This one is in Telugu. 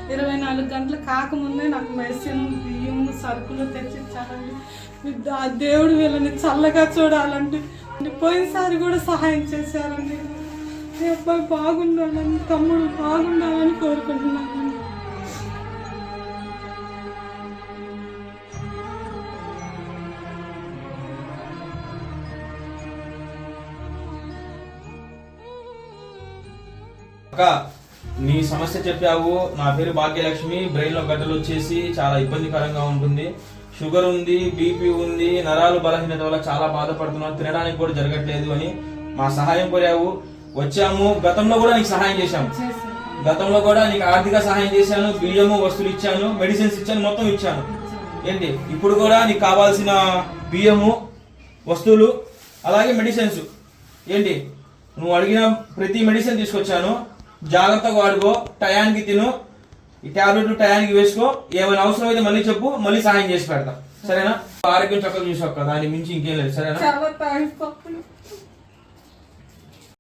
24 గంటలు కాకముందే నాకు మెడిసిన్ బియ్యం సరుకులు తెచ్చిచ్చారండి. ఆ దేవుడు వీళ్ళని చల్లగా చూడాలండి. పోయినసారి కూడా సహాయం చేశారండి. ఈ అబ్బాయి బాగుండాలని, తమ్ముడు బాగుండాలని కోరుకుంటున్నాను. అక్క, నీ సమస్య చెప్పావు. నా పేరు భాగ్యలక్ష్మి. బ్రెయిన్ లో గడ్డలు వచ్చేసి చాలా ఇబ్బందికరంగా ఉంటుంది. షుగర్ ఉంది, బీపీ ఉంది, నరాలు బలహీనత వల్ల చాలా బాధపడుతున్నావు, తినడానికి కూడా జరగట్లేదు అని మా సహాయం కోరావు. వచ్చాము. గతంలో కూడా నీకు సహాయం చేశాము. గతంలో కూడా నీకు ఆర్థిక సహాయం చేశాను, బియ్యము వస్తువులు ఇచ్చాను, మెడిసిన్స్ ఇచ్చాను, మొత్తం ఇచ్చాను. ఏంటి ఇప్పుడు కూడా నీకు కావాల్సిన బియ్యము వస్తువులు అలాగే మెడిసిన్స్ ఏంటి నువ్వు అడిగిన ప్రతి మెడిసిన్ తీసుకొచ్చాను. జాగ్రత్తగా వాడుకో, టయానికి తిను, ఈ టాబ్లెట్లు టయానికి వేసుకో. ఏమైనా అవసరం అయితే మళ్ళీ చెప్పు, మళ్ళీ సహాయం చేసి పెడతా. సరేనా? ఆరోగ్యం చక్కగా చూసుకోక, దాని మించి ఇంకేం లేదు. సరేనా?